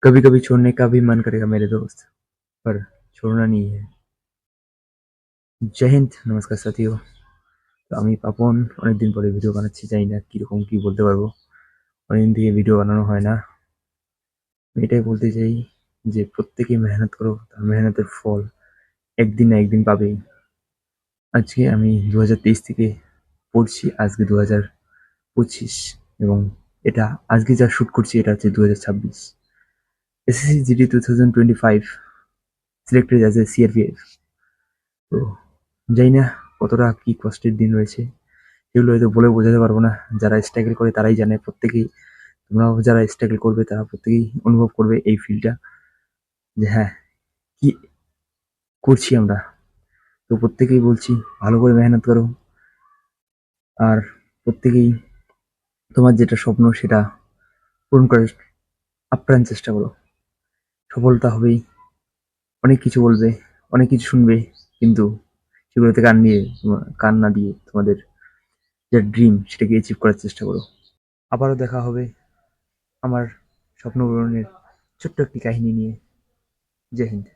कभी कभी छोड़ने का भी मन करेगा मेरे दोस्त, पर छोड़ना नहीं है। জয় হিন্দ, নমস্কার সাথীও। তো আমি পাপন, অনেকদিন পরে ভিডিও বানাচ্ছি, জানি না কিরকম কি বলতে পারবো। অনেকদিন থেকে ভিডিও বানানো হয় না। আমি এটাই বলতে চাই যে প্রত্যেকেই মেহনত করো, তার মেহনতের ফল একদিন না একদিন পাবেই। আজকে আমি 2023 থেকে পড়ছি, আজকে 2025, এবং এটা আজকে যা শুট করছি এটা হচ্ছে 2026। SSC GD 2025 selected as a CRPF. তো জানি না কতটা কি কষ্টের দিন রয়েছে, এগুলো হয়তো বলে বোঝাতে পারবো না। যারা স্ট্রাগল করে তারাই জানে, প্রত্যেকেই, তোমরাও যারা স্ট্রাগল করবে তারা প্রত্যেকেই অনুভব করবে এই ফিলটা, যে হ্যাঁ কি করছি আমরা। তো প্রত্যেকেই বলছি ভালো করে মেহনত করো, আর প্রত্যেকেই তোমার যেটা স্বপ্ন সেটা পূরণ করার আপ্রাণ চেষ্টা করো। সফলতা হবেই। অনেক কিছু বলবে, অনেক কিছু শুনবে, কিন্তু সেগুলোতে কান না দিয়ে তোমাদের যে ড্রিম সেটাকে অ্যাচিভ করার চেষ্টা করো। আবারও দেখা হবে আমার স্বপ্ন পূরণের ছোট্ট একটি কাহিনী নিয়ে। জয় হিন্দ।